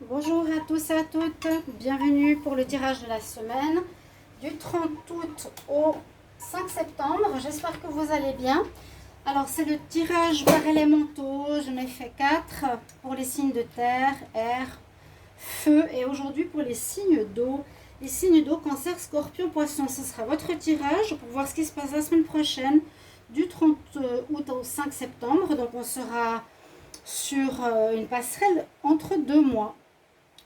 Bonjour à tous et à toutes, bienvenue pour le tirage de la semaine du 30 août au 5 septembre. J'espère que vous allez bien. Alors c'est le tirage par élémentaux, j'en ai fait 4 pour les signes de terre, air, feu et aujourd'hui pour les signes d'eau. Les signes d'eau, cancer, scorpion, poisson, ce sera votre tirage pour voir ce qui se passe la semaine prochaine du 30 août au 5 septembre. Donc on sera sur une passerelle entre 2 mois.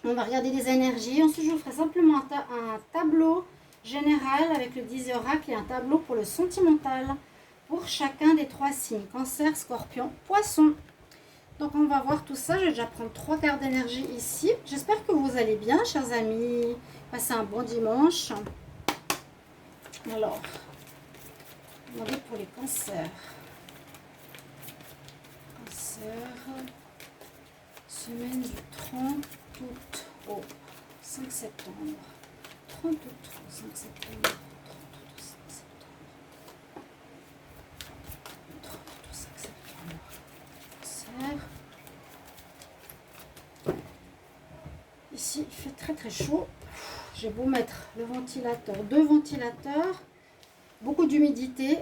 On va regarder les énergies. Ensuite, je vous ferai simplement un tableau général avec le 10 oracle et un tableau pour le sentimental pour chacun des 3 signes. Cancer, scorpion, poisson. Donc, on va voir tout ça. Je vais déjà prendre 3 cartes d'énergie ici. J'espère que vous allez bien, chers amis. Passez un bon dimanche. Alors, on va voir pour les cancers. Cancer, semaine du 30 août au 5 septembre. 30 août au 5 septembre. 30 août au 5 septembre. 30 août au 5 septembre. Cancer. Ici, il fait très très chaud. J'ai beau mettre le ventilateur, 2 ventilateurs, beaucoup d'humidité.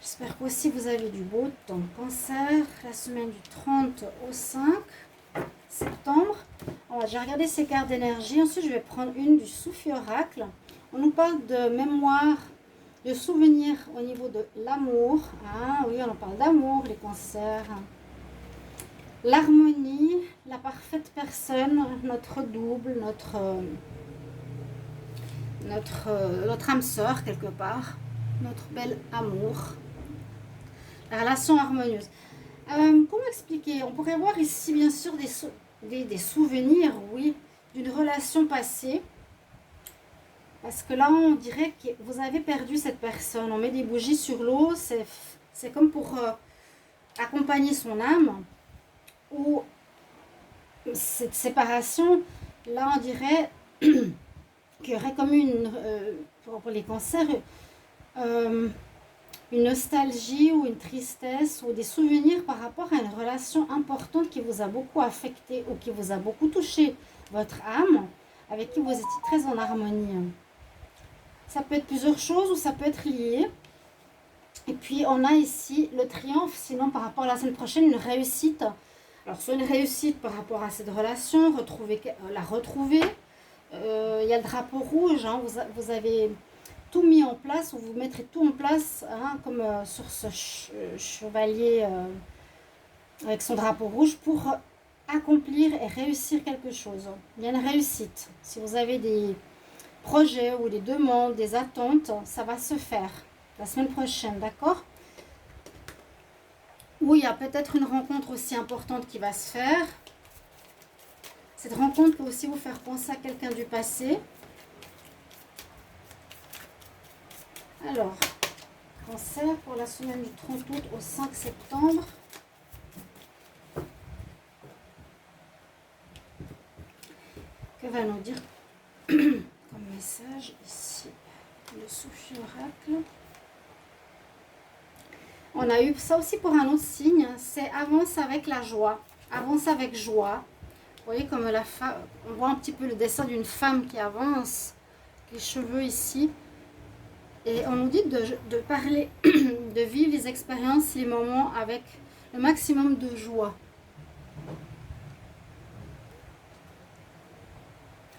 J'espère qu'aussi vous avez du beau temps. Cancer, la semaine du 30 au 5 septembre. J'ai regardé ces cartes d'énergie. Ensuite, je vais prendre une du Soufi Oracle. On nous parle de mémoire, de souvenirs au niveau de l'amour. Ah oui, on en parle d'amour, les cancers. L'harmonie, la parfaite personne, notre double, notre âme sœur quelque part, notre bel amour. La relation harmonieuse. Comment expliquer? On pourrait voir ici bien sûr des souvenirs, oui, d'une relation passée. Parce que là, on dirait que vous avez perdu cette personne. On met des bougies sur l'eau, c'est comme pour accompagner son âme. Ou cette séparation, là, on dirait qu'il y aurait comme pour les cancers, une nostalgie ou une tristesse ou des souvenirs par rapport à une relation importante qui vous a beaucoup affecté ou qui vous a beaucoup touché votre âme, avec qui vous étiez très en harmonie. Ça peut être plusieurs choses ou ça peut être lié. Et puis on a ici le triomphe, sinon par rapport à la semaine prochaine, une réussite. Alors soit une réussite par rapport à cette relation, la retrouver. Il y a le drapeau rouge, hein, vous avez tout mis en place, ou vous mettrez tout en place, hein, comme sur ce chevalier avec son drapeau rouge, pour accomplir et réussir quelque chose. Il y a une réussite. Si vous avez des projets ou des demandes, des attentes, ça va se faire la semaine prochaine, d'accord? Ou il y a peut-être une rencontre aussi importante qui va se faire. Cette rencontre peut aussi vous faire penser à quelqu'un du passé. Alors, cancer pour la semaine du 30 août au 5 septembre. Que va nous dire comme message ici le Soufi Oracle? On a eu ça aussi pour un autre signe, c'est avance avec la joie. Avance avec joie. Vous voyez comme on voit un petit peu le dessin d'une femme qui avance, les cheveux ici. Et on nous dit de parler, de vivre les expériences, les moments avec le maximum de joie.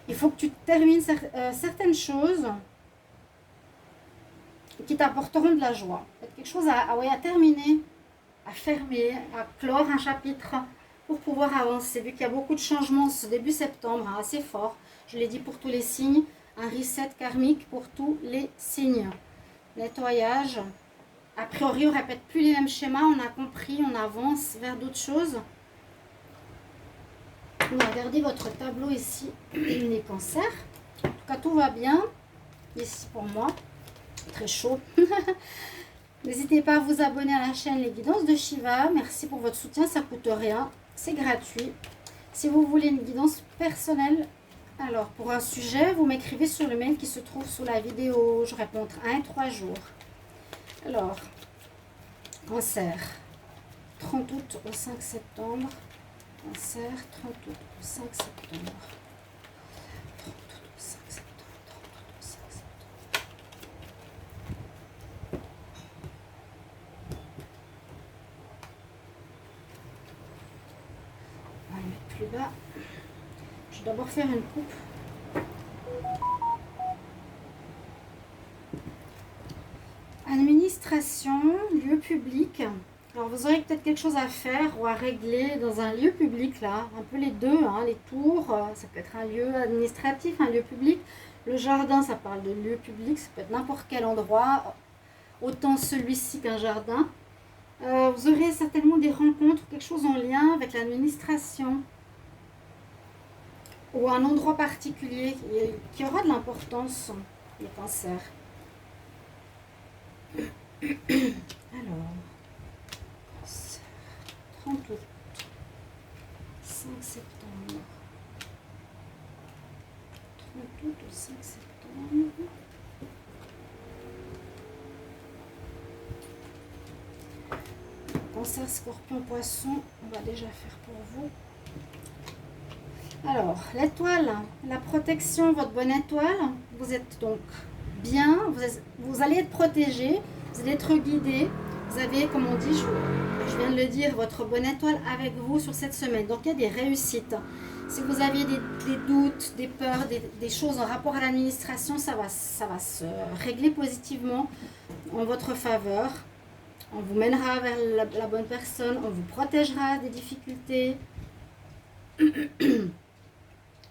Il faut que tu termines certaines choses qui t'apporteront de la joie. Quelque chose à terminer, à fermer, à clore un chapitre pour pouvoir avancer. Vu qu'il y a beaucoup de changements ce début septembre, hein, assez fort. Je l'ai dit pour tous les signes. Un reset karmique pour tous les signes. Nettoyage. A priori, on ne répète plus les mêmes schémas. On a compris, on avance vers d'autres choses. On va regarder votre tableau ici, les cancers. En tout cas, tout va bien. Ici pour moi, très chaud. N'hésitez pas à vous abonner à la chaîne Les Guidances de Shiva. Merci pour votre soutien, ça ne coûte rien. C'est gratuit. Si vous voulez une guidance personnelle, alors pour un sujet, vous m'écrivez sur le mail qui se trouve sous la vidéo. Je réponds entre 1 et 3 jours. Alors, cancer, 30 août au 5 septembre. Cancer, 30 août au 5 septembre. 30 août au 5 septembre, 30 août au 5 septembre. On va le mettre plus bas. Je vais d'abord faire une coupe. Administration, lieu public. Alors vous aurez peut-être quelque chose à faire ou à régler dans un lieu public là, un peu les deux, hein, les tours, ça peut être un lieu administratif, un lieu public. Le jardin, ça parle de lieu public, ça peut être n'importe quel endroit, autant celui-ci qu'un jardin. Vous aurez certainement des rencontres, quelque chose en lien avec l'administration ou un endroit particulier qui aura de l'importance, les cancers. Alors, 30 août, 5 septembre, 30 août au 5 septembre. Cancer, Scorpion, Poisson, on va déjà faire pour vous. Alors, l'étoile, la protection, votre bonne étoile, vous êtes donc bien, vous allez être protégé, vous allez être guidé. Vous avez, comme on dit, je viens de le dire, votre bonne étoile avec vous sur cette semaine. Donc, il y a des réussites. Si vous aviez des doutes, des peurs, des choses en rapport à l'administration, ça va se régler positivement en votre faveur. On vous mènera vers la bonne personne, on vous protégera des difficultés. Une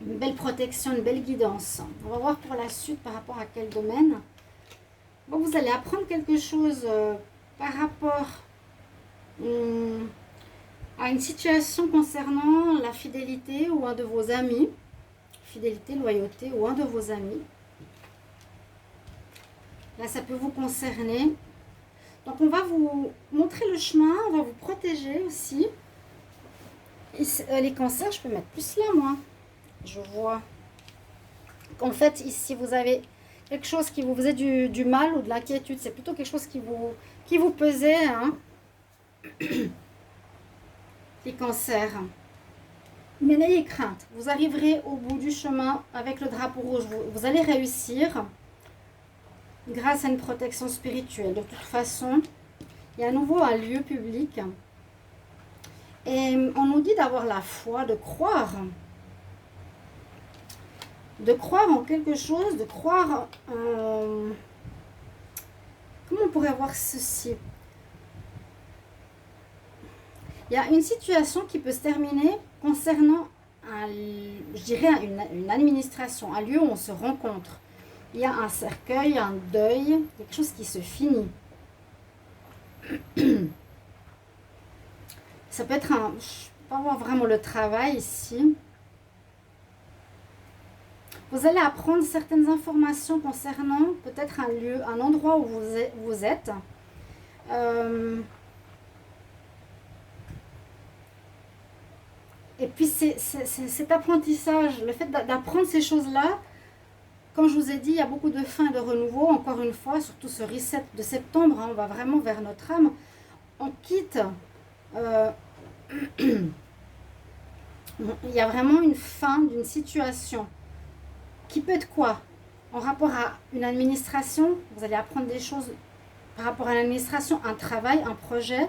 belle protection, une belle guidance. On va voir pour la suite par rapport à quel domaine. Bon, vous allez apprendre quelque chose par rapport à une situation concernant la fidélité ou un de vos amis. Fidélité, loyauté ou un de vos amis. Là, ça peut vous concerner. Donc, on va vous montrer le chemin, on va vous protéger aussi. Et les cancers, je peux mettre plus là, moi. Je vois qu'en fait, ici, vous avez quelque chose qui vous faisait du mal ou de l'inquiétude. C'est plutôt quelque chose qui vous pesait, hein. Les cancers. Mais n'ayez crainte. Vous arriverez au bout du chemin avec le drapeau rouge. Vous allez réussir grâce à une protection spirituelle. De toute façon, il y a à nouveau un lieu public. Et on nous dit d'avoir la foi, de croire en quelque chose, de croire en... Comment on pourrait voir ceci? Il y a une situation qui peut se terminer concernant, je dirais, une administration, un lieu où on se rencontre. Il y a un cercueil, un deuil, quelque chose qui se finit. Ça peut être un... Je ne peux pas voir vraiment le travail ici. Vous allez apprendre certaines informations concernant peut-être un lieu, un endroit où vous êtes. Et puis cet apprentissage, le fait d'apprendre ces choses-là, comme je vous ai dit, il y a beaucoup de fins et de renouveau. Encore une fois, surtout ce reset de septembre, hein, on va vraiment vers notre âme. On quitte... il y a vraiment une fin d'une situation. Qui peut être quoi? En rapport à une administration, vous allez apprendre des choses par rapport à l'administration, un travail, un projet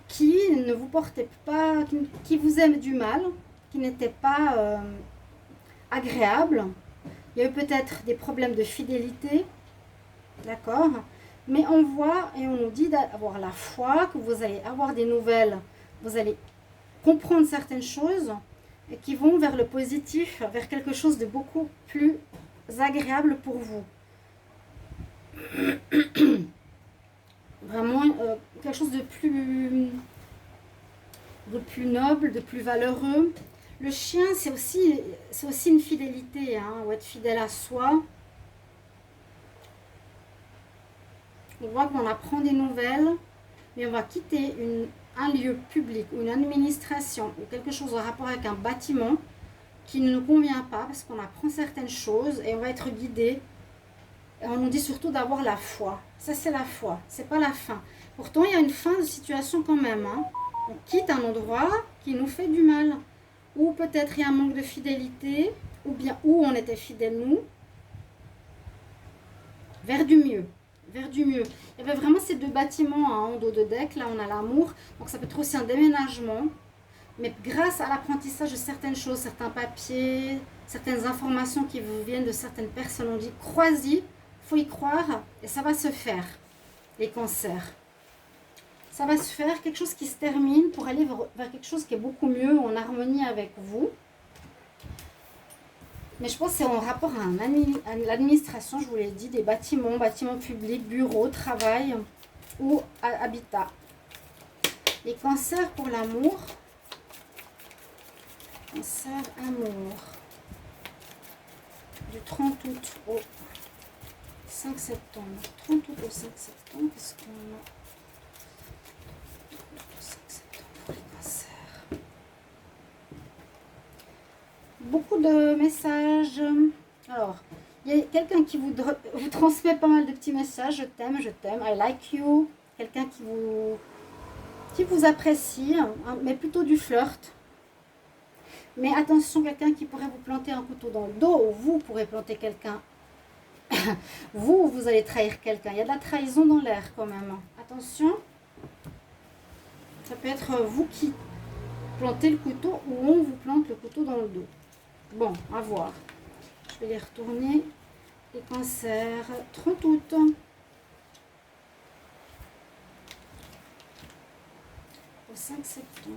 qui ne vous portait pas, qui vous aime du mal, qui n'était pas agréable. Il y a eu peut-être des problèmes de fidélité, d'accord? Mais on voit et on nous dit d'avoir la foi, que vous allez avoir des nouvelles, vous allez comprendre certaines choses et qui vont vers le positif, vers quelque chose de beaucoup plus agréable pour vous. Vraiment quelque chose de plus noble, de plus valeureux. Le chien, c'est aussi une fidélité, hein, ou être fidèle à soi. On voit qu'on apprend des nouvelles, mais on va quitter un lieu public ou une administration ou quelque chose en rapport avec un bâtiment qui ne nous convient pas parce qu'on apprend certaines choses et on va être guidé. Et on nous dit surtout d'avoir la foi. Ça, c'est la foi, c'est pas la fin. Pourtant, il y a une fin de situation quand même, hein. On quitte un endroit qui nous fait du mal. Ou peut-être il y a un manque de fidélité, ou bien où on était fidèle nous, vers du mieux. Vers du mieux. Il y avait vraiment ces deux bâtiments hein, en dos de deck. Là, on a l'amour. Donc, ça peut être aussi un déménagement. Mais grâce à l'apprentissage de certaines choses, certains papiers, certaines informations qui vous viennent de certaines personnes, on dit crois-y, il faut y croire et ça va se faire, les cancers. Ça va se faire, quelque chose qui se termine pour aller vers quelque chose qui est beaucoup mieux, en harmonie avec vous. Mais je pense que c'est en rapport à l'administration, je vous l'ai dit, des bâtiments, bâtiments publics, bureaux, travail ou habitat. Les cancers pour l'amour. Cancer, amour. Du 30 août au 5 septembre. 30 août au 5 septembre, qu'est-ce qu'on a? 5 septembre pour les cancers. Beaucoup de messages. Alors, il y a quelqu'un qui vous transmet pas mal de petits messages. Je t'aime, I like you. Quelqu'un qui vous apprécie, hein, mais plutôt du flirt. Mais attention, quelqu'un qui pourrait vous planter un couteau dans le dos, ou vous pourrez planter quelqu'un. vous allez trahir quelqu'un. Il y a de la trahison dans l'air quand même. Attention. Ça peut être vous qui plantez le couteau ou on vous plante le couteau dans le dos. Bon, à voir. Je vais les retourner. Les cancers, 30 août. Au 5 septembre.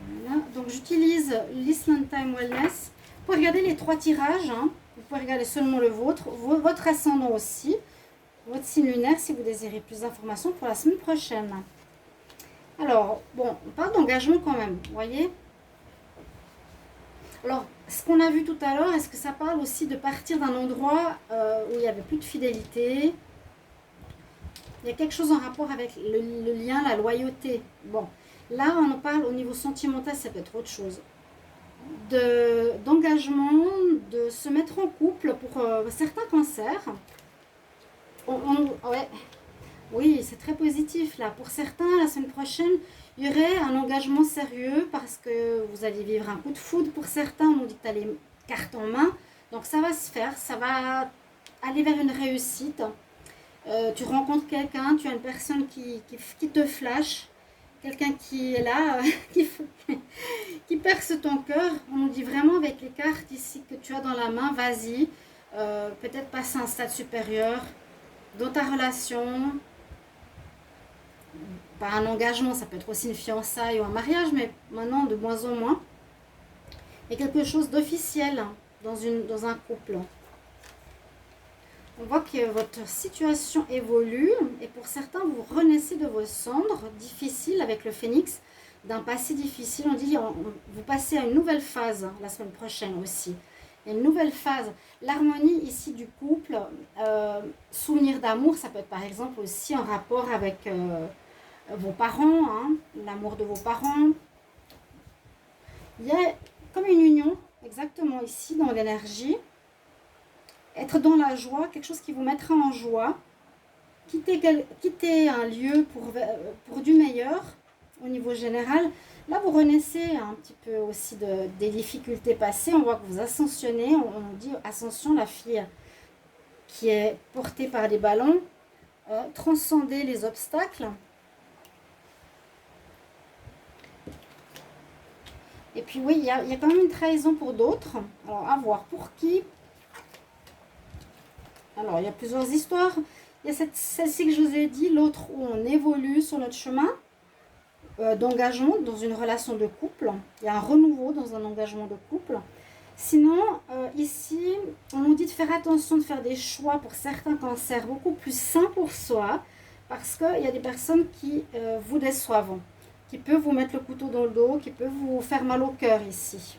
Voilà. Donc j'utilise l'Island Time Wellness. Vous pouvez regarder les 3 tirages. Hein. Vous pouvez regarder seulement le vôtre. Votre ascendant aussi. Votre signe lunaire si vous désirez plus d'informations pour la semaine prochaine. Alors, bon, on parle d'engagement quand même, vous voyez. Alors, ce qu'on a vu tout à l'heure, est-ce que ça parle aussi de partir d'un endroit où il n'y avait plus de fidélité? Il y a quelque chose en rapport avec le lien, la loyauté. Bon, là, on en parle au niveau sentimental, ça peut être autre chose. D'engagement, de se mettre en couple pour certains cancers. Ouais. Oui, c'est très positif là. Pour certains, la semaine prochaine, il y aurait un engagement sérieux parce que vous allez vivre un coup de foudre. Pour certains, on dit que tu as les cartes en main. Donc ça va se faire, ça va aller vers une réussite. Tu rencontres quelqu'un, tu as une personne qui te flash. Quelqu'un qui est là, qui perce ton cœur. On dit vraiment avec les cartes ici que tu as dans la main, vas-y. Peut-être passer à un stade supérieur dans ta relation. Pas un engagement, ça peut être aussi une fiançaille ou un mariage, mais maintenant de moins en moins. Il y a quelque chose d'officiel dans un couple. On voit que votre situation évolue et pour certains, vous renaissez de vos cendres difficiles avec le phénix, d'un passé difficile. On dit vous passez à une nouvelle phase la semaine prochaine aussi. Une nouvelle phase. L'harmonie ici du couple, souvenir d'amour, ça peut être par exemple aussi en rapport avec vos parents, hein, l'amour de vos parents. Il y a comme une union, exactement ici dans l'énergie. Être dans la joie, quelque chose qui vous mettra en joie. Quitter un lieu pour du meilleur au niveau général. Là, vous renaissez un petit peu aussi des difficultés passées. On voit que vous ascensionnez. On dit ascension, la fille qui est portée par des ballons. Transcender les obstacles. Et puis oui, il y a quand même une trahison pour d'autres. Alors, à voir pour qui. Alors, il y a plusieurs histoires. Il y a celle-ci que je vous ai dit, l'autre où on évolue sur notre chemin d'engagement dans une relation de couple. Il y a un renouveau dans un engagement de couple. Sinon, ici, on nous dit de faire attention, de faire des choix pour certains cancers beaucoup plus sains pour soi, parce qu'il y a des personnes qui vous déçoivent, qui peuvent vous mettre le couteau dans le dos, qui peuvent vous faire mal au cœur ici.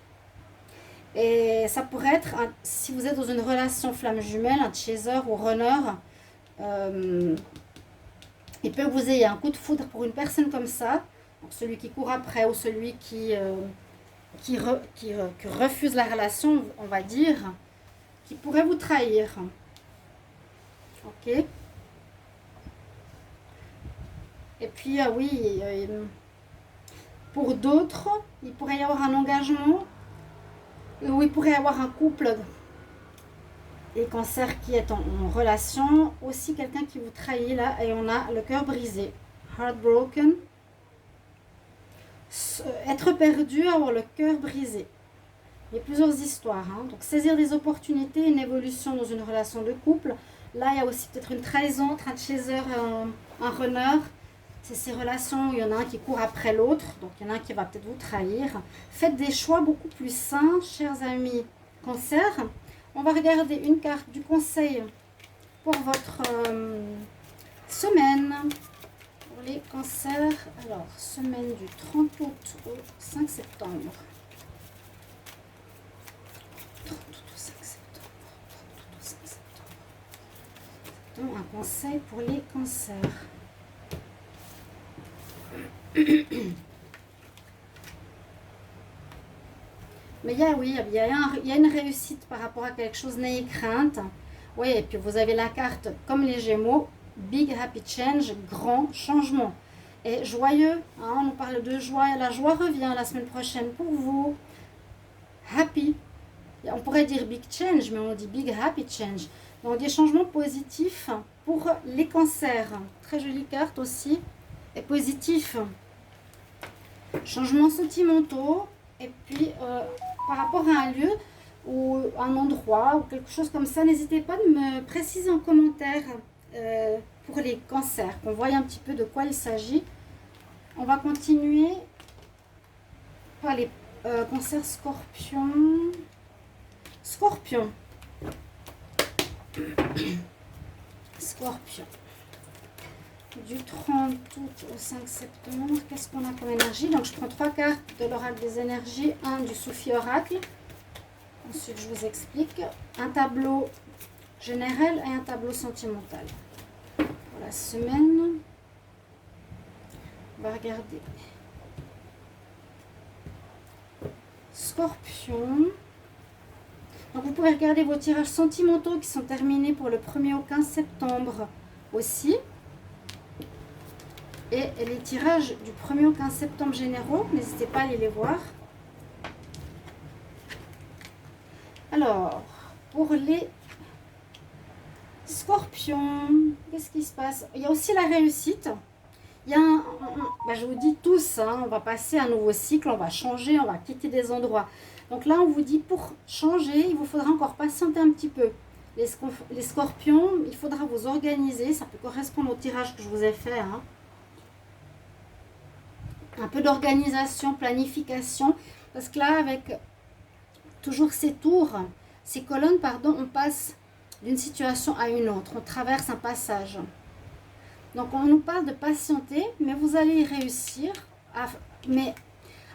Et ça pourrait être, si vous êtes dans une relation flamme jumelle, un chaser ou runner, il peut vous ayez un coup de foudre pour une personne comme ça, donc celui qui court après ou celui qui refuse la relation, on va dire, qui pourrait vous trahir. Ok. puis, oui, pour d'autres, il pourrait y avoir un engagement, ou il pourrait y avoir un couple et cancer qui est en relation. Aussi, quelqu'un qui vous trahit là, et on a le cœur brisé. Heartbroken. Être perdu, avoir le cœur brisé. Il y a plusieurs histoires. Hein. Donc, saisir des opportunités, une évolution dans une relation de couple. Là, il y a aussi peut-être une trahison entre un chaser et un runner. C'est ces relations où il y en a un qui court après l'autre. Donc, il y en a un qui va peut-être vous trahir. Faites des choix beaucoup plus sains, chers amis cancer. On va regarder une carte du conseil pour votre semaine. Pour les cancers. Alors, semaine du 30 août au 5 septembre. 30 août au 5 septembre. 30 août au 5 septembre. Un conseil pour les cancers. Mais il y a une réussite par rapport à quelque chose, n'ayez crainte. Oui, et puis vous avez la carte comme les Gémeaux, Big Happy Change, grand changement. Et joyeux, hein, on nous parle de joie, la joie revient la semaine prochaine pour vous. Happy, on pourrait dire Big Change, mais on dit Big Happy Change. Donc des changements positifs pour les cancers. Très jolie carte aussi, et positif. Changements sentimentaux, et puis par rapport à un lieu ou un endroit ou quelque chose comme ça, n'hésitez pas de me préciser en commentaire pour les cancers, qu'on voit un petit peu de quoi il s'agit. On va continuer par les cancers scorpion. Scorpion. Scorpion. Du 30 août au 5 septembre, qu'est-ce qu'on a comme énergie? Donc je prends 3 cartes de l'oracle des énergies, un du Soufi oracle. Ensuite je vous explique un tableau général et un tableau sentimental. Pour la semaine, on va regarder. Scorpion. Donc vous pouvez regarder vos tirages sentimentaux qui sont terminés pour le 1er au 15 septembre aussi. Et les tirages du 1er au 15 septembre généraux, n'hésitez pas à aller les voir. Alors, pour les scorpions, qu'est-ce qui se passe? Il y a aussi la réussite. Il y a je vous dis tous, hein, on va passer un nouveau cycle, on va changer, on va quitter des endroits. Donc là, on vous dit pour changer, il vous faudra encore patienter un petit peu. Les scorpions, il faudra vous organiser. Ça peut correspondre au tirage que je vous ai fait. Hein. Un peu d'organisation, planification. Parce que là, avec toujours ces tours, ces colonnes, pardon, on passe d'une situation à une autre. On traverse un passage. Donc, on nous parle de patienter, mais vous allez y réussir. Mais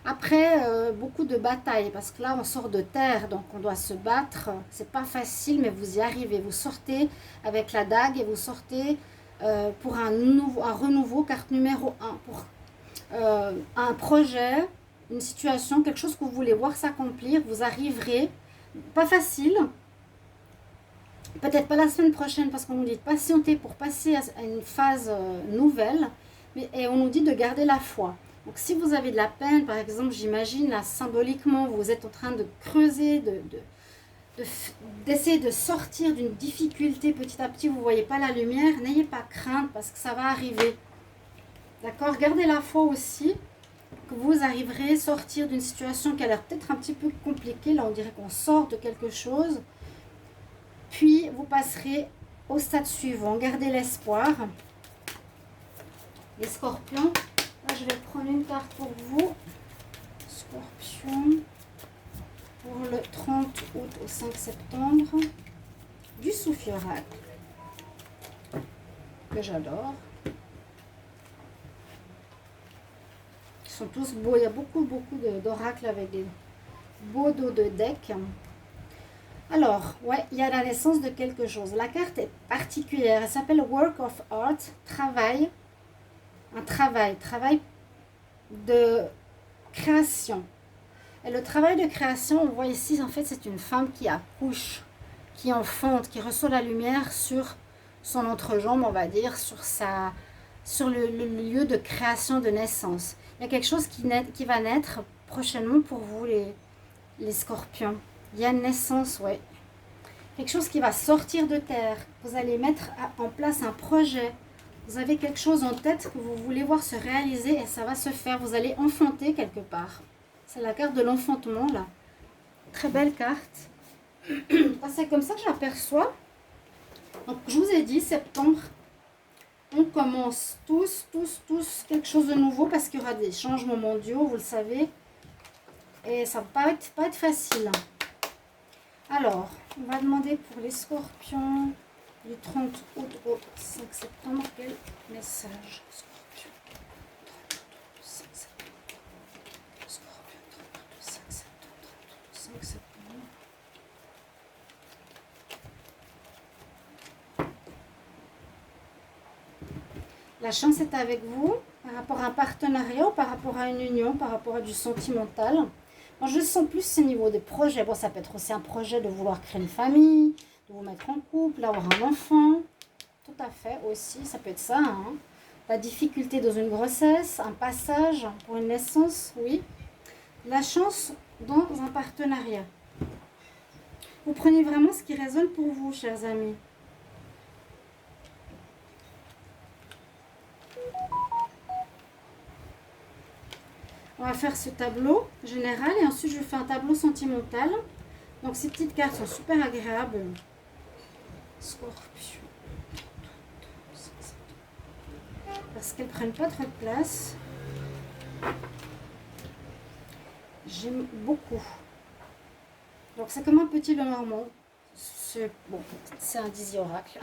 après, beaucoup de batailles. Parce que là, on sort de terre, donc on doit se battre. C'est pas facile, mais vous y arrivez. Vous sortez avec la dague et vous sortez pour un renouveau, carte numéro 1. Pour un projet, une situation, quelque chose que vous voulez voir s'accomplir, vous arriverez. Pas facile, peut-être pas la semaine prochaine parce qu'on nous dit de patienter pour passer à une phase nouvelle, et on nous dit de garder la foi. Donc si vous avez de la peine, par exemple, j'imagine là symboliquement, vous êtes en train de creuser, d'essayer de sortir d'une difficulté petit à petit, vous ne voyez pas la lumière, n'ayez pas crainte parce que ça va arriver. D'accord? Gardez la foi aussi, que vous arriverez à sortir d'une situation qui a l'air peut-être un petit peu compliquée. Là, on dirait qu'on sort de quelque chose. Puis, vous passerez au stade suivant. Gardez l'espoir. Les scorpions. Là, je vais prendre une carte pour vous. Scorpion. Pour le 30 août au 5 septembre. Du Soufi oracle. Que j'adore. Ils sont tous beaux. Il y a beaucoup d'oracles avec des beaux dos de deck. Alors, ouais, il y a la naissance de quelque chose. La carte est particulière. Elle s'appelle Work of Art. Travail. Un travail de création. Et le travail de création, on voit ici, en fait, c'est une femme qui accouche, qui enfante, qui reçoit la lumière sur son entrejambe, on va dire, sur sa sur le lieu de création, de naissance. Il y a quelque chose qui va naître prochainement pour vous, les scorpions. Il y a une naissance, ouais. Quelque chose qui va sortir de terre. Vous allez mettre en place un projet. Vous avez quelque chose en tête que vous voulez voir se réaliser et ça va se faire. Vous allez enfanter quelque part. C'est la carte de l'enfantement, là. Très belle carte. C'est comme ça que j'aperçois. Donc, je vous ai dit, septembre, on commence tous quelque chose de nouveau parce qu'il y aura des changements mondiaux, vous le savez. Et ça ne va pas être facile. Alors, on va demander pour les scorpions du 30 août au 5 septembre, quel message? Scorpion, 30 août au 5 septembre. Scorpion, 30 août au 5 septembre. 30 août au 5 septembre. La chance est avec vous par rapport à un partenariat ou par rapport à une union, par rapport à du sentimental. Moi, je sens plus au niveau des projets. Bon, ça peut être aussi un projet de vouloir créer une famille, de vous mettre en couple, avoir un enfant. Tout à fait aussi, ça peut être ça. Hein. La difficulté dans une grossesse, un passage pour une naissance, oui. La chance dans un partenariat. Vous prenez vraiment ce qui résonne pour vous, chers amis. On va faire ce tableau général et ensuite je fais un tableau sentimental. Donc ces petites cartes sont super agréables. Scorpion. Parce qu'elles ne prennent pas trop de place. J'aime beaucoup. Donc c'est comme un petit Lenormand. Bon, c'est un disi-oracle.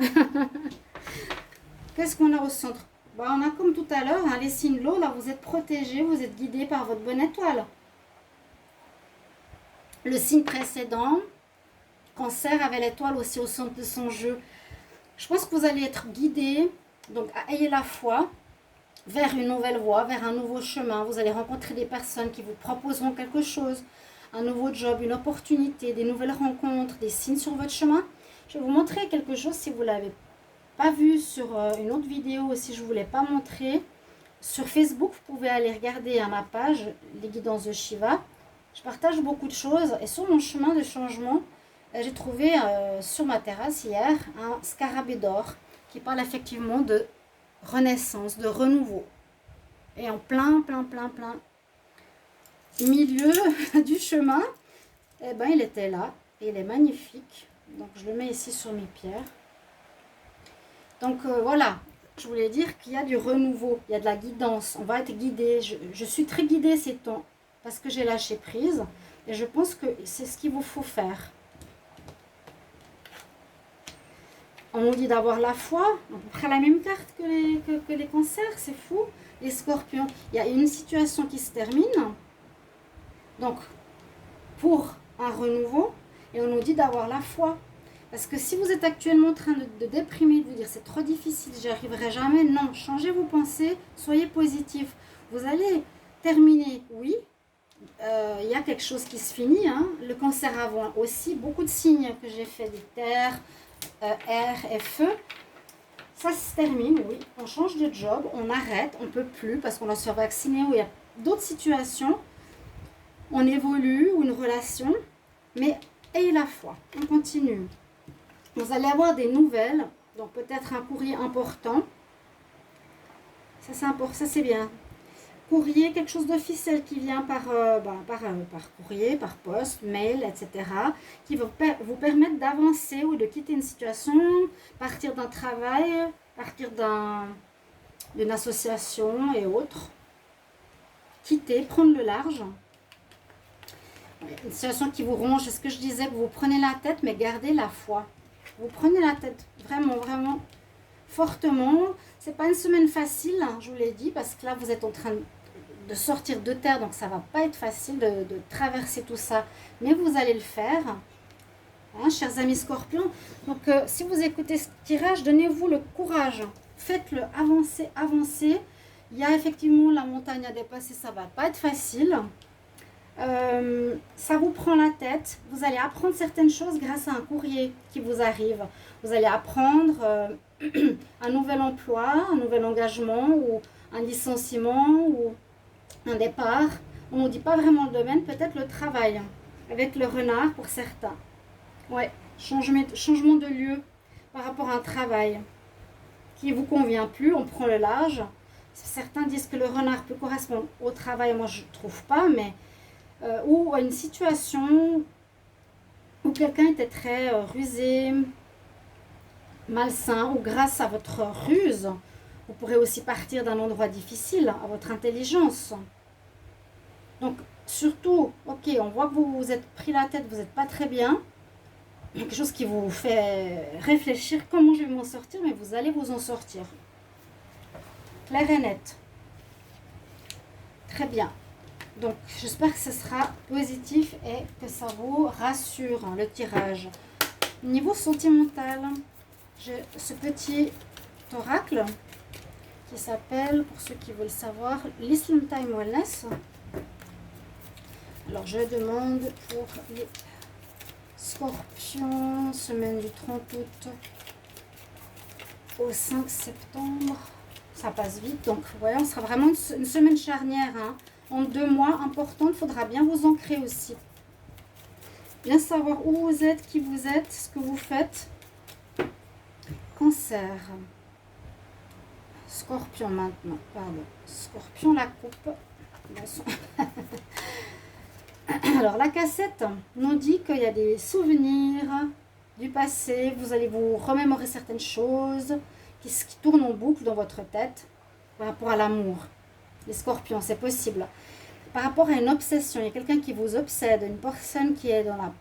Qu'est-ce qu'on a au centre? Bon, on a comme tout à l'heure, hein, les signes de l'eau, là vous êtes protégés, vous êtes guidés par votre bonne étoile. Le signe précédent, Cancer, avait l'étoile aussi au centre de son jeu. Je pense que vous allez être guidés, donc ayez la foi vers une nouvelle voie, vers un nouveau chemin. Vous allez rencontrer des personnes qui vous proposeront quelque chose, un nouveau job, une opportunité, des nouvelles rencontres, des signes sur votre chemin. Je vais vous montrer quelque chose si vous l'avez pas vu sur une autre vidéo, si je ne vous l'ai pas montré. Sur Facebook, vous pouvez aller regarder à ma page, les guidances de Shiva. Je partage beaucoup de choses et sur mon chemin de changement, j'ai trouvé sur ma terrasse hier un scarabée d'or qui parle effectivement de renaissance, de renouveau. Et en plein milieu du chemin, eh ben, il était là et il est magnifique. Donc je le mets ici sur mes pierres. Donc voilà, je voulais dire qu'il y a du renouveau, il y a de la guidance, on va être guidé. Je suis très guidée ces temps parce que j'ai lâché prise et je pense que c'est ce qu'il vous faut faire. On nous dit d'avoir la foi, à peu près la même carte que les cancers, c'est fou. Les scorpions, il y a une situation qui se termine, donc pour un renouveau, et on nous dit d'avoir la foi. Parce que si vous êtes actuellement en train de déprimer, de vous dire c'est trop difficile, j'y arriverai jamais, non, changez vos pensées, soyez positif. Vous allez terminer, oui, il y a quelque chose qui se finit, hein. Le cancer avant aussi, beaucoup de signes que j'ai fait, des terres, air et feu, ça se termine, oui, on change de job, on arrête, on ne peut plus parce qu'on a se vacciner ou il y a d'autres situations, on évolue ou une relation, mais ayez la foi, on continue. Vous allez avoir des nouvelles, donc peut-être un courrier important. Ça c'est bien. Courrier, quelque chose d'officiel qui vient par courrier, par poste, mail, etc. Qui va vous permettre d'avancer ou de quitter une situation, partir d'un travail, partir d'une association et autres. Quitter, prendre le large. Une situation qui vous ronge, c'est ce que je disais, que vous prenez la tête, mais gardez la foi. Vous prenez la tête vraiment fortement. C'est pas une semaine facile, hein, je vous l'ai dit, parce que là, vous êtes en train de sortir de terre, donc ça va pas être facile de traverser tout ça. Mais vous allez le faire, hein, chers amis scorpions. Donc, si vous écoutez ce tirage, donnez-vous le courage. Faites-le, avancez. Il y a effectivement la montagne à dépasser, ça va pas être facile. Ça vous prend la tête, vous allez apprendre certaines choses grâce à un courrier qui vous arrive. Vous allez apprendre un nouvel emploi, un nouvel engagement ou un licenciement ou un départ. On ne nous dit pas vraiment le domaine, peut-être le travail, avec le renard pour certains. Ouais, changement de lieu par rapport à un travail qui ne vous convient plus, on prend le large. Certains disent que le renard peut correspondre au travail, moi je ne trouve pas, mais ou à une situation où quelqu'un était très rusé, malsain, ou grâce à votre ruse, vous pourrez aussi partir d'un endroit difficile, à votre intelligence. Donc, surtout, ok, on voit que vous vous êtes pris la tête, vous n'êtes pas très bien. Quelque chose qui vous fait réfléchir comment je vais m'en sortir, mais vous allez vous en sortir. Clair et net. Très bien. Donc, j'espère que ce sera positif et que ça vous rassure, hein, le tirage. Niveau sentimental, j'ai ce petit oracle qui s'appelle, pour ceux qui veulent savoir, l'Islam Time Wellness. Alors, je demande pour les Scorpions, semaine du 30 août au 5 septembre. Ça passe vite, donc vous voyez, on sera vraiment une semaine charnière, hein. En 2 mois, importante, il faudra bien vous ancrer aussi. Bien savoir où vous êtes, qui vous êtes, ce que vous faites. Cancer. Scorpion maintenant, pardon. Scorpion, la coupe. Alors, la cassette nous dit qu'il y a des souvenirs du passé. Vous allez vous remémorer certaines choses qui tournent en boucle dans votre tête par rapport à l'amour. Les scorpions, c'est possible. Par rapport à une obsession, il y a quelqu'un qui vous obsède, une personne qui est dans la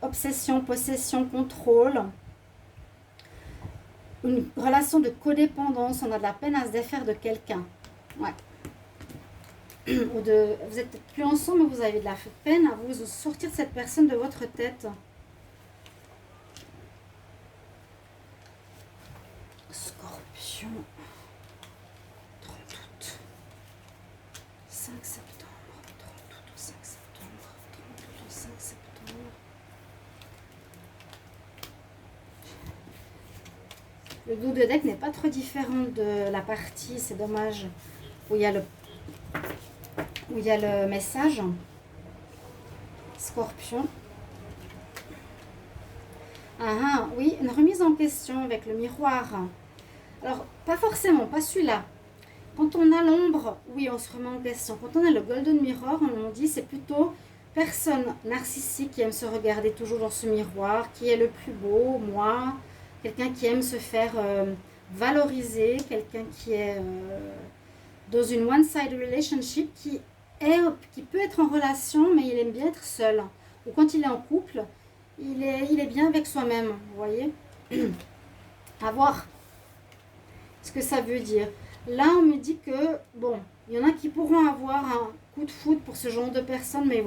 obsession, possession, contrôle. Une relation de codépendance, on a de la peine à se défaire de quelqu'un. Ouais. Ou vous êtes plus ensemble, mais vous avez de la peine à vous sortir de cette personne de votre tête. Scorpion. 30 août. 5 septembre. 30 août au 5 septembre. 30 août au 5 septembre. Le dos de deck n'est pas trop différent de la partie, c'est dommage, où il y a le message. Scorpion. Ah, oui, une remise en question avec le miroir. Alors, pas forcément, pas celui-là. Quand on a l'ombre, oui, on se remet en question. Quand on a le Golden Mirror, on dit c'est plutôt personne narcissique qui aime se regarder toujours dans ce miroir, qui est le plus beau, moi, quelqu'un qui aime se faire valoriser, quelqu'un qui est dans une one-side relationship, qui peut être en relation, mais il aime bien être seul. Ou quand il est en couple, il est bien avec soi-même, vous voyez. À voir ce que ça veut dire. Là, on me dit que, bon, il y en a qui pourront avoir un coup de foudre pour ce genre de personnes, mais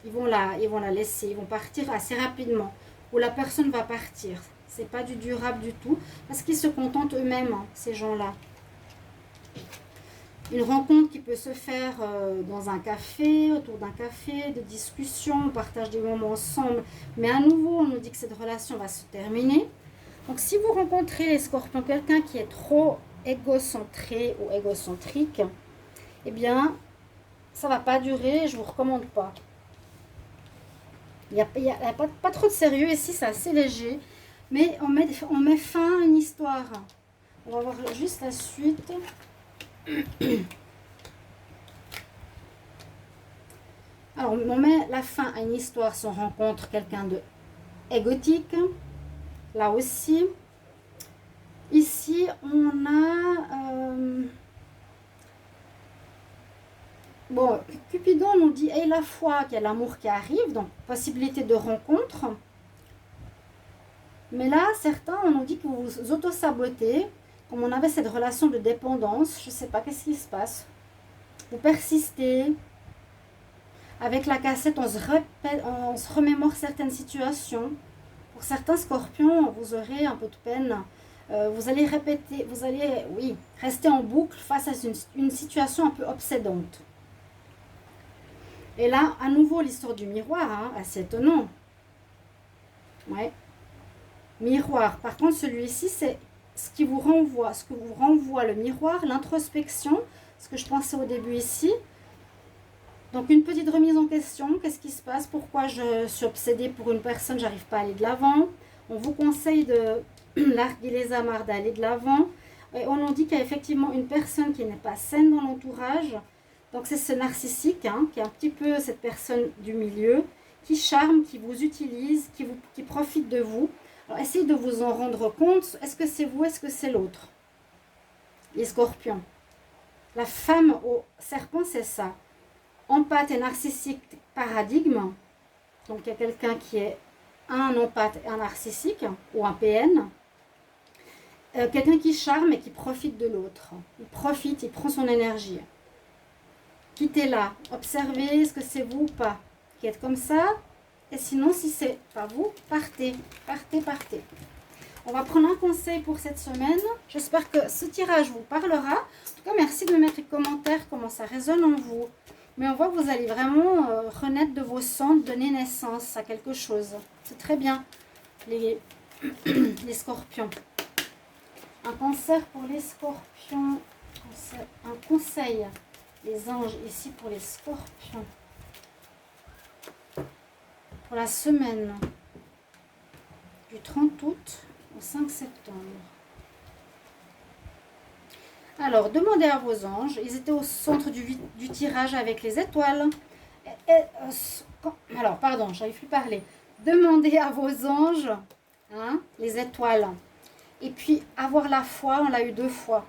ils vont la laisser, ils vont partir assez rapidement. Ou la personne va partir. C'est pas du durable du tout, parce qu'ils se contentent eux-mêmes, hein, ces gens-là. Une rencontre qui peut se faire dans un café, autour d'un café, de discussions, on partage des moments ensemble. Mais à nouveau, on nous dit que cette relation va se terminer. Donc, si vous rencontrez les scorpions, quelqu'un qui est trop égocentré ou égocentrique, eh bien, ça ne va pas durer et je ne vous recommande pas. Il n'y a pas trop de sérieux ici, c'est assez léger. Mais on met fin à une histoire. On va voir juste la suite. Alors, on met la fin à une histoire si on rencontre quelqu'un de égotique. Là aussi. Ici, on a... bon, Cupidon nous dit, et la foi qu'il y a l'amour qui arrive, donc possibilité de rencontre. Mais là, certains, on nous dit que vous vous auto-sabotez. Comme on avait cette relation de dépendance, je ne sais pas qu'est-ce qui se passe. Vous persistez. Avec la cassette, on se remémore certaines situations. Pour certains scorpions, vous aurez un peu de peine. Vous allez répéter, rester en boucle face à une situation un peu obsédante. Et là, à nouveau, l'histoire du miroir, hein, assez étonnant. Ouais. Miroir. Par contre, celui-ci, ce qui vous renvoie, ce que vous renvoie le miroir, l'introspection, ce que je pensais au début ici. Donc une petite remise en question, qu'est-ce qui se passe, pourquoi je suis obsédée pour une personne, j'arrive pas à aller de l'avant. On vous conseille de larguer les amarres, d'aller de l'avant. Et on nous dit qu'il y a effectivement une personne qui n'est pas saine dans l'entourage. Donc c'est ce narcissique, hein, qui est un petit peu cette personne du milieu, qui charme, qui vous utilise, qui profite de vous. Alors essayez de vous en rendre compte. Est-ce que c'est vous, est-ce que c'est l'autre? Les scorpions. La femme au serpent, c'est ça. Empathe et narcissique paradigme. Donc il y a quelqu'un qui est un empathe et un narcissique, ou un PN. Quelqu'un qui charme et qui profite de l'autre. Il profite, il prend son énergie. Quittez-la, observez est-ce que c'est vous ou pas qui êtes comme ça. Et sinon, si c'est pas vous, partez, partez, partez. On va prendre un conseil pour cette semaine. J'espère que ce tirage vous parlera. En tout cas, merci de mettre les commentaires, comment ça résonne en vous. Mais on voit que vous allez vraiment renaître de vos cendres, donner naissance à quelque chose. C'est très bien, les scorpions. Un cancer pour les scorpions. Un conseil, les anges, ici pour les scorpions. Pour la semaine du 30 août au 5 septembre. Alors, demandez à vos anges. Ils étaient au centre du tirage avec les étoiles. Alors, pardon, j'arrive plus à parler. Demandez à vos anges, hein, les étoiles. Et puis, avoir la foi, on l'a eu 2 fois.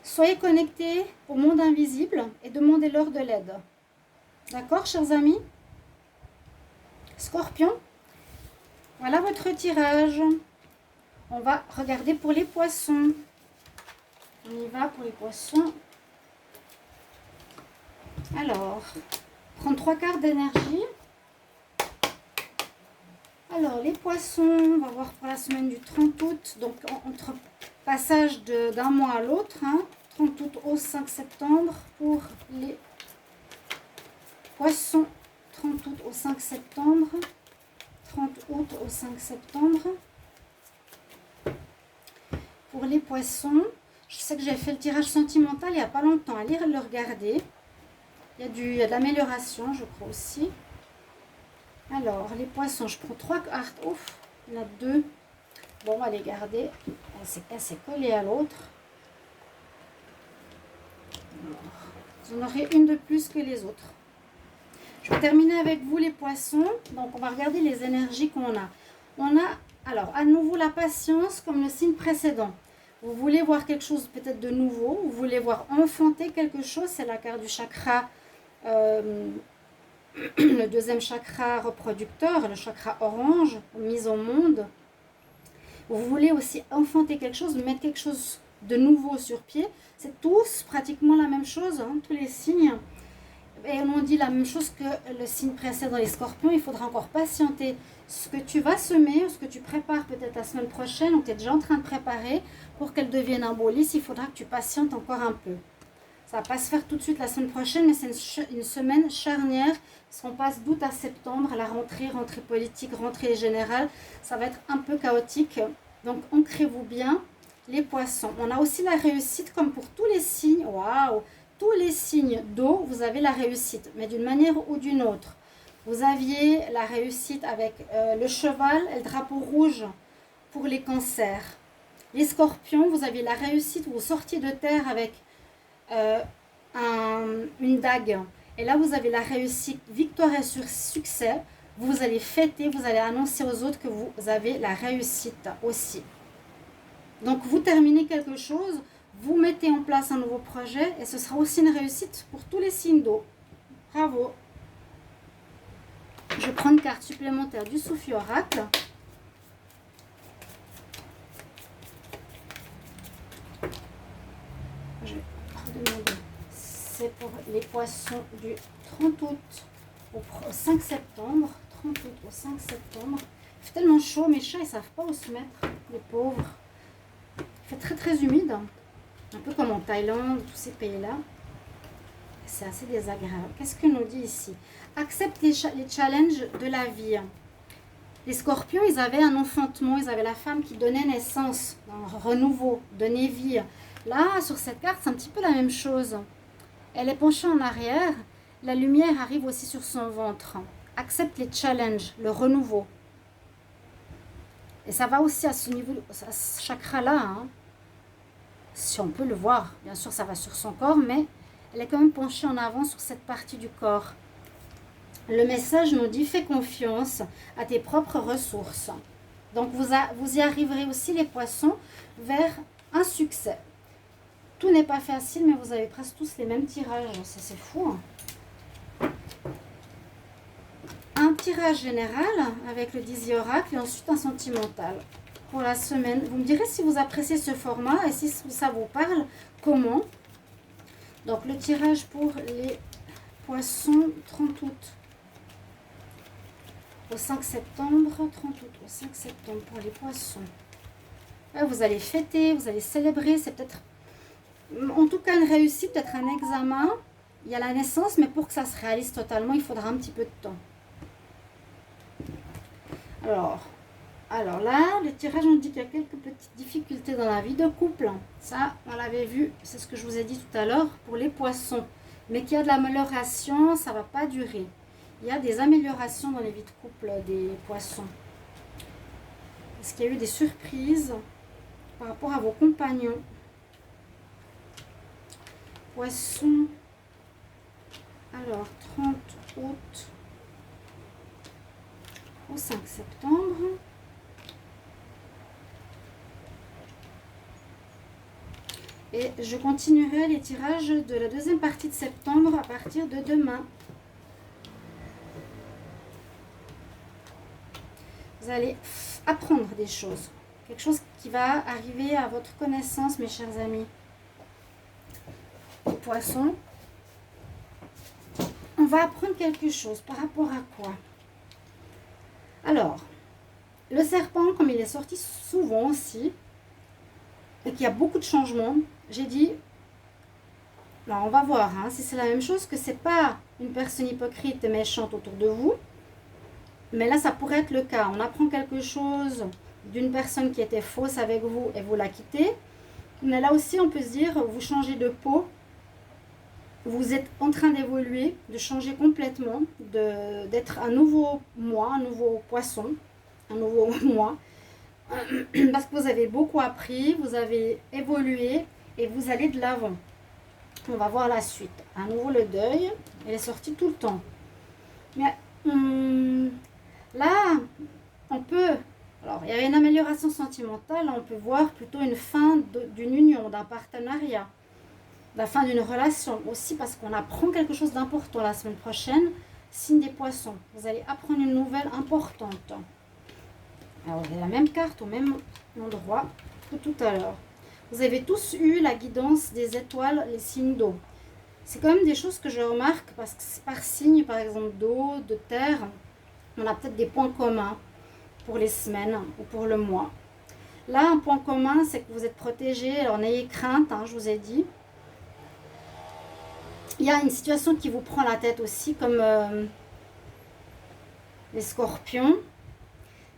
Soyez connectés au monde invisible et demandez-leur de l'aide. D'accord, chers amis? Scorpion, voilà votre tirage. On va regarder pour les poissons. On y va pour les poissons. Alors, prendre 3 cartes d'énergie. Alors, les poissons, on va voir pour la semaine du 30 août. Donc, entre passage d'un mois à l'autre. Hein, 30 août au 5 septembre pour les poissons. 30 août au 5 septembre. 30 août au 5 septembre. Pour les poissons, je sais que j'ai fait le tirage sentimental il n'y a pas longtemps. Allez le regarder. Il y a de l'amélioration, je crois aussi. Alors, les poissons, je prends 3 cartes. Ouf, il y en a 2. Bon, on va les garder. Elle s'est collée à l'autre. Vous en aurez une de plus que les autres. Je vais terminer avec vous les poissons. Donc, on va regarder les énergies qu'on a. On a, alors, à nouveau la patience comme le signe précédent. Vous voulez voir quelque chose peut-être de nouveau. Vous voulez voir enfanter quelque chose. C'est la carte du chakra, le deuxième chakra reproducteur, le chakra orange, mise au monde. Vous voulez aussi enfanter quelque chose, mettre quelque chose de nouveau sur pied. C'est tous pratiquement la même chose, hein, tous les signes. Et on dit la même chose que le signe précédent, les scorpions. Il faudra encore patienter. Ce que tu vas semer, ce que tu prépares peut-être la semaine prochaine, ou tu es déjà en train de préparer pour qu'elle devienne un beau lys, il faudra que tu patientes encore un peu. Ça ne va pas se faire tout de suite la semaine prochaine, mais c'est une semaine charnière. Parce qu'on passe d'août à septembre, la rentrée politique, rentrée générale, ça va être un peu chaotique. Donc ancrez-vous bien, les poissons. On a aussi la réussite comme pour tous les signes. Waouh! Tous les signes d'eau, vous avez la réussite, mais d'une manière ou d'une autre. Vous aviez la réussite avec le cheval et le drapeau rouge pour les cancers. Les scorpions, vous aviez la réussite, vous sortiez de terre avec une dague. Et là, vous avez la réussite, victoire et succès. Vous allez fêter, vous allez annoncer aux autres que vous avez la réussite aussi. Donc, vous terminez quelque chose, vous mettez en place un nouveau projet et ce sera aussi une réussite pour tous les signes d'eau. Bravo! Je prends une carte supplémentaire du Soufi Oracle. Je vais redemander. C'est pour les poissons du 30 août au 5 septembre. 30 août au 5 septembre. Il fait tellement chaud, mes chats, ils ne savent pas où se mettre, les pauvres. Il fait très très humide, un peu comme en Thaïlande, tous ces pays-là. C'est assez désagréable. Qu'est-ce que nous dit ici? Accepte les challenges de la vie. Les scorpions, ils avaient un enfantement, ils avaient la femme qui donnait naissance, un renouveau, donnait vie. Là, sur cette carte, c'est un petit peu la même chose. Elle est penchée en arrière, la lumière arrive aussi sur son ventre. Accepte les challenges, le renouveau. Et ça va aussi à ce niveau, à ce chakra-là, hein. Si on peut le voir, bien sûr ça va sur son corps, mais elle est quand même penchée en avant sur cette partie du corps. Le message nous dit, fais confiance à tes propres ressources. Donc vous y arriverez aussi les poissons vers un succès. Tout n'est pas facile, mais vous avez presque tous les mêmes tirages, ça c'est fou, hein. Un tirage général avec le Dizzy Oracle et ensuite un sentimental. Pour la semaine. Vous me direz si vous appréciez ce format et si ça vous parle, comment. Donc le tirage pour les poissons 30 août au 5 septembre, 30 août au 5 septembre pour les poissons. Là, vous allez fêter, vous allez célébrer, c'est peut-être en tout cas une réussite, peut-être un examen. Il y a la naissance, mais pour que ça se réalise totalement, il faudra un petit peu de temps. Alors là, le tirage nous dit qu'il y a quelques petites difficultés dans la vie de couple. Ça, on l'avait vu, c'est ce que je vous ai dit tout à l'heure pour les poissons. Mais qu'il y a de l'amélioration, ça ne va pas durer. Il y a des améliorations dans les vies de couple des poissons. Est-ce qu'il y a eu des surprises par rapport à vos compagnons? Poissons. Alors, 30 août au 5 septembre. Et je continuerai les tirages de la deuxième partie de septembre à partir de demain. Vous allez apprendre des choses. Quelque chose qui va arriver à votre connaissance, mes chers amis. Les poissons. On va apprendre quelque chose. Par rapport à quoi? Alors, le serpent, comme il est sorti souvent aussi, et qu'il y a beaucoup de changements, j'ai dit, alors on va voir hein, si c'est la même chose, que c'est pas une personne hypocrite et méchante autour de vous, mais là ça pourrait être le cas. On apprend quelque chose d'une personne qui était fausse avec vous et vous la quittez, mais là aussi on peut se dire, vous changez de peau, vous êtes en train d'évoluer, de changer complètement, d'être un nouveau moi, un nouveau poisson, un nouveau moi, parce que vous avez beaucoup appris, vous avez évolué et vous allez de l'avant. On va voir la suite. À nouveau le deuil, il est sorti tout le temps. Mais là, on peut, alors il y a une amélioration sentimentale, on peut voir plutôt une fin d'une union, d'un partenariat, la fin d'une relation aussi, parce qu'on apprend quelque chose d'important la semaine prochaine. Signe des poissons, vous allez apprendre une nouvelle importante. Alors, vous avez la même carte au même endroit que tout à l'heure. Vous avez tous eu la guidance des étoiles, les signes d'eau. C'est quand même des choses que je remarque parce que c'est par signe, par exemple, d'eau, de terre. On a peut-être des points communs pour les semaines ou pour le mois. Là, un point commun, c'est que vous êtes protégés. Alors, n'ayez crainte, hein, je vous ai dit. Il y a une situation qui vous prend la tête aussi, comme les scorpions.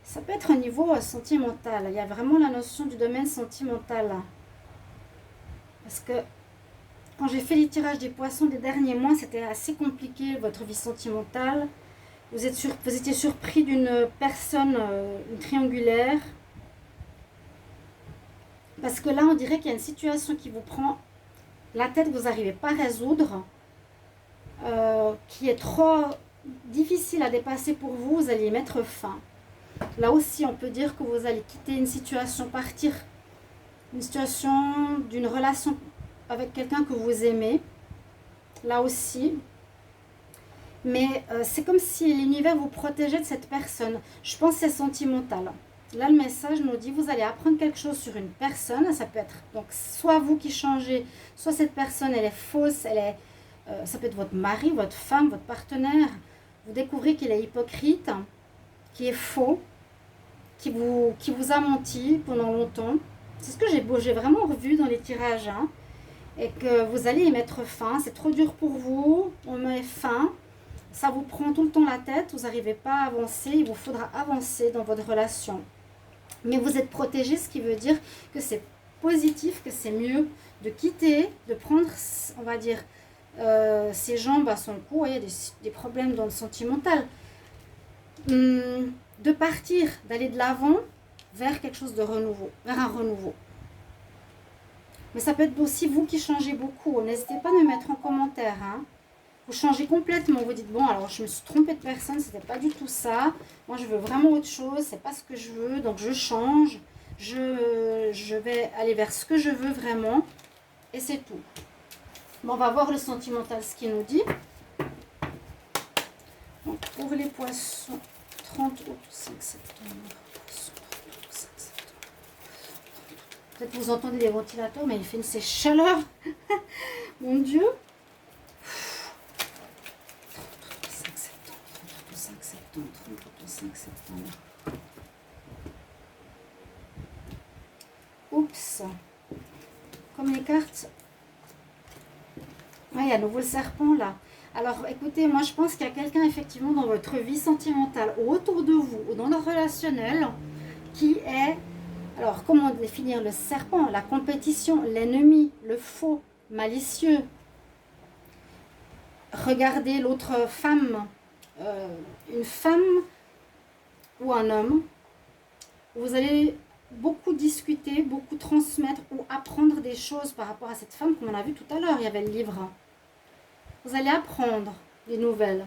Ça peut être au niveau sentimental. Il y a vraiment la notion du domaine sentimental. Parce que quand j'ai fait les tirages des poissons des derniers mois, c'était assez compliqué, votre vie sentimentale. Vous étiez surpris d'une personne, une triangulaire. Parce que là, on dirait qu'il y a une situation qui vous prend la tête, que vous n'arrivez pas à résoudre, qui est trop difficile à dépasser pour vous, vous allez y mettre fin. Là aussi, on peut dire que vous allez quitter une situation, partir une situation d'une relation avec quelqu'un que vous aimez. Là aussi. Mais c'est comme si l'univers vous protégeait de cette personne. Je pense que c'est sentimental. Là, le message nous dit, vous allez apprendre quelque chose sur une personne. Ça peut être donc soit vous qui changez, soit cette personne, elle est fausse, ça peut être votre mari, votre femme, votre partenaire. Vous découvrez qu'il est hypocrite, qui est faux, qui vous a menti pendant longtemps. C'est ce que j'ai vraiment revu dans les tirages. Hein, et que vous allez y mettre fin. C'est trop dur pour vous. On met fin. ça vous prend tout le temps la tête, vous n'arrivez pas à avancer, il vous faudra avancer dans votre relation. Mais vous êtes protégé, ce qui veut dire que c'est positif, que c'est mieux de quitter, de prendre, on va dire, ses jambes à son cou. Il y a des problèmes dans le sentimental. De partir, d'aller de l'avant vers quelque chose de renouveau, vers un renouveau. Mais ça peut être aussi vous qui changez beaucoup. N'hésitez pas à me mettre en commentaire. Hein. Vous changez complètement. Vous dites, bon, alors je me suis trompée de personne, c'était pas du tout ça. Moi, je veux vraiment autre chose, c'est pas ce que je veux, donc je change. Je vais aller vers ce que je veux vraiment. Et c'est tout. Bon, on va voir le sentimental, ce qu'il nous dit. Donc, pour les poissons, 30 août, 5 septembre. Peut-être vous entendez les ventilateurs, mais il fait une chaleur. Mon Dieu. 5 septembre, 5 septembre. Oups. Comme les cartes. Ah, il y a à nouveau le serpent là. Alors écoutez, moi je pense qu'il y a quelqu'un effectivement dans votre vie sentimentale ou autour de vous ou dans le relationnel qui est... Alors, comment définir le serpent? La compétition, l'ennemi, le faux, malicieux. Regardez l'autre femme, une femme ou un homme. Vous allez beaucoup discuter, beaucoup transmettre ou apprendre des choses par rapport à cette femme, comme on a vu tout à l'heure, il y avait le livre. Vous allez apprendre des nouvelles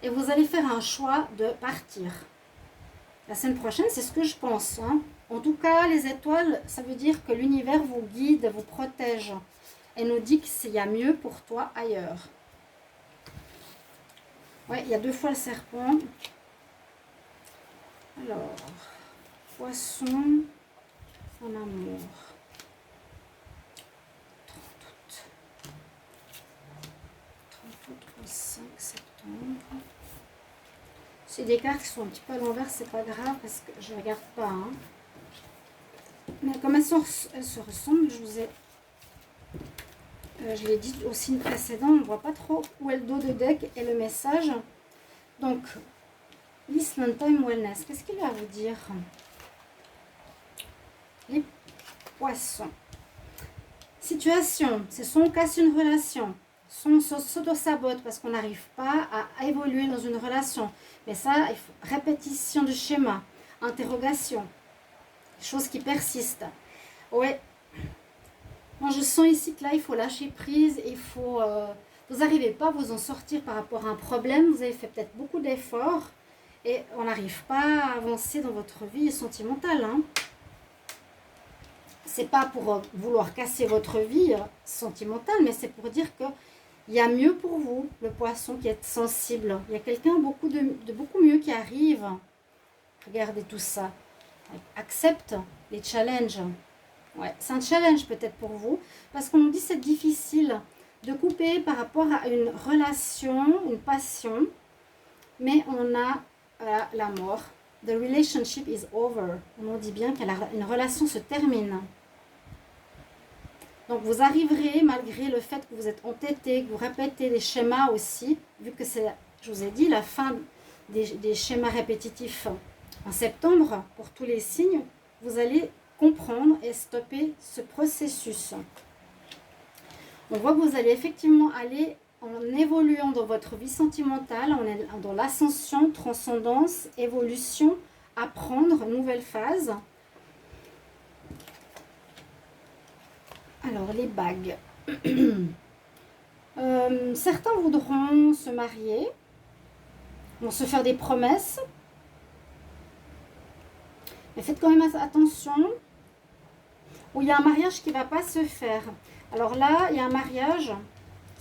et vous allez faire un choix de partir. La semaine prochaine, c'est ce que je pense. Hein. En tout cas, les étoiles, ça veut dire que l'univers vous guide, vous protège et nous dit qu'il y a mieux pour toi ailleurs. Oui, il y a 2 fois le serpent. Alors, poisson en amour. 30 août. 30 août au 5 septembre. C'est des cartes qui sont un petit peu à l'envers, c'est pas grave parce que je ne regarde pas. Hein. Mais comme elles se ressemblent, je l'ai dit au signe précédent, on ne voit pas trop où est le dos de deck et le message. Donc, Listening Time Wellness, qu'est-ce qu'il a à vous dire? Les poissons. Situation, c'est soit on casse une relation, soit on s'auto-sabote parce qu'on n'arrive pas à évoluer dans une relation. Mais ça, il faut répétition du schéma, interrogation, choses qui persistent. Ouais. Moi, je sens ici que là, il faut lâcher prise, il faut... vous n'arrivez pas à vous en sortir par rapport à un problème, vous avez fait peut-être beaucoup d'efforts et on n'arrive pas à avancer dans votre vie sentimentale. Hein. C'est pas pour vouloir casser votre vie sentimentale, mais c'est pour dire que il y a mieux pour vous, le poisson qui est sensible. Il y a quelqu'un de beaucoup mieux qui arrive. Regardez tout ça. Accepte les challenges. Ouais, c'est un challenge peut-être pour vous, parce qu'on nous dit que c'est difficile de couper par rapport à une relation, une passion, mais on a la mort. The relationship is over. On nous dit bien qu'une relation se termine. Donc vous arriverez, malgré le fait que vous êtes entêté, que vous répétez des schémas aussi, vu que c'est, je vous ai dit, la fin des schémas répétitifs en septembre, pour tous les signes, vous allez comprendre et stopper ce processus. On voit que vous allez effectivement aller en évoluant dans votre vie sentimentale, dans l'ascension, transcendance, évolution, apprendre, nouvelle phase. Alors, les bagues. Certains voudront se marier, vont se faire des promesses. Mais faites quand même attention. Ou il y a un mariage qui ne va pas se faire. Alors là, il y a un mariage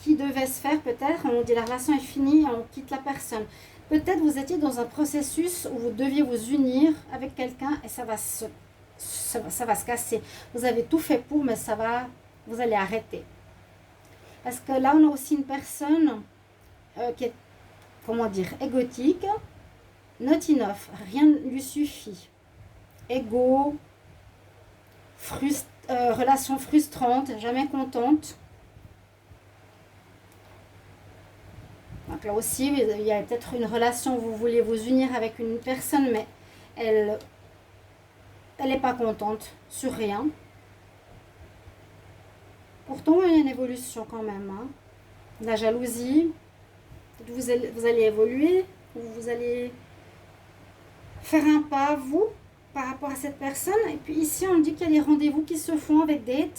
qui devait se faire peut-être. On dit la relation est finie, on quitte la personne. Peut-être vous étiez dans un processus où vous deviez vous unir avec quelqu'un et ça va se casser. Vous avez tout fait pour, mais vous allez arrêter. Parce que là, on a aussi une personne qui est, comment dire, égotique, not enough, rien ne lui suffit. Égo, relation frustrante, jamais contente. Donc là aussi, il y a peut-être une relation, vous voulez vous unir avec une personne, mais elle n'est pas contente sur rien. Pourtant, il y a une évolution quand même. Hein. La jalousie, vous allez évoluer, vous allez faire un pas, vous, par rapport à cette personne. Et puis ici, on dit qu'il y a des rendez-vous qui se font avec des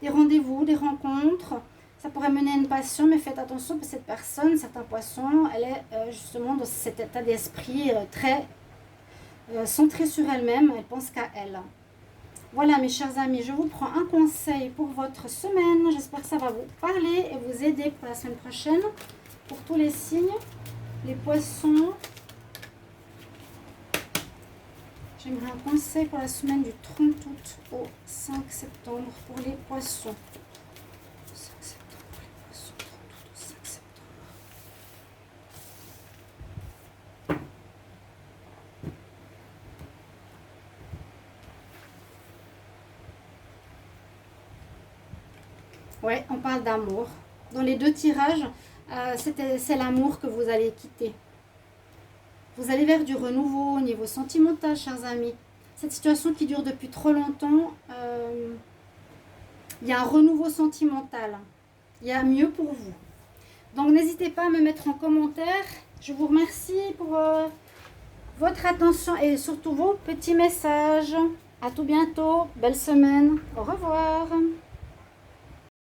rendez-vous, des rencontres. Ça pourrait mener à une passion, mais faites attention parce que cette personne, certains poissons, elle est justement dans cet état d'esprit très centré sur elle-même. Elle pense qu'à elle. Voilà mes chers amis, je vous prends un conseil pour votre semaine. J'espère que ça va vous parler et vous aider pour la semaine prochaine. Pour tous les signes, les poissons. J'aimerais un conseil pour la semaine du 30 août au 5 septembre pour les poissons. 5 septembre pour les poissons, 30 août au 5 septembre. Ouais, on parle d'amour. Dans les deux tirages, c'est l'amour que vous allez quitter. Vous allez vers du renouveau au niveau sentimental, chers amis. Cette situation qui dure depuis trop longtemps, il y a un renouveau sentimental. Il y a mieux pour vous. Donc, n'hésitez pas à me mettre en commentaire. Je vous remercie pour votre attention et surtout vos petits messages. À tout bientôt. Belle semaine. Au revoir.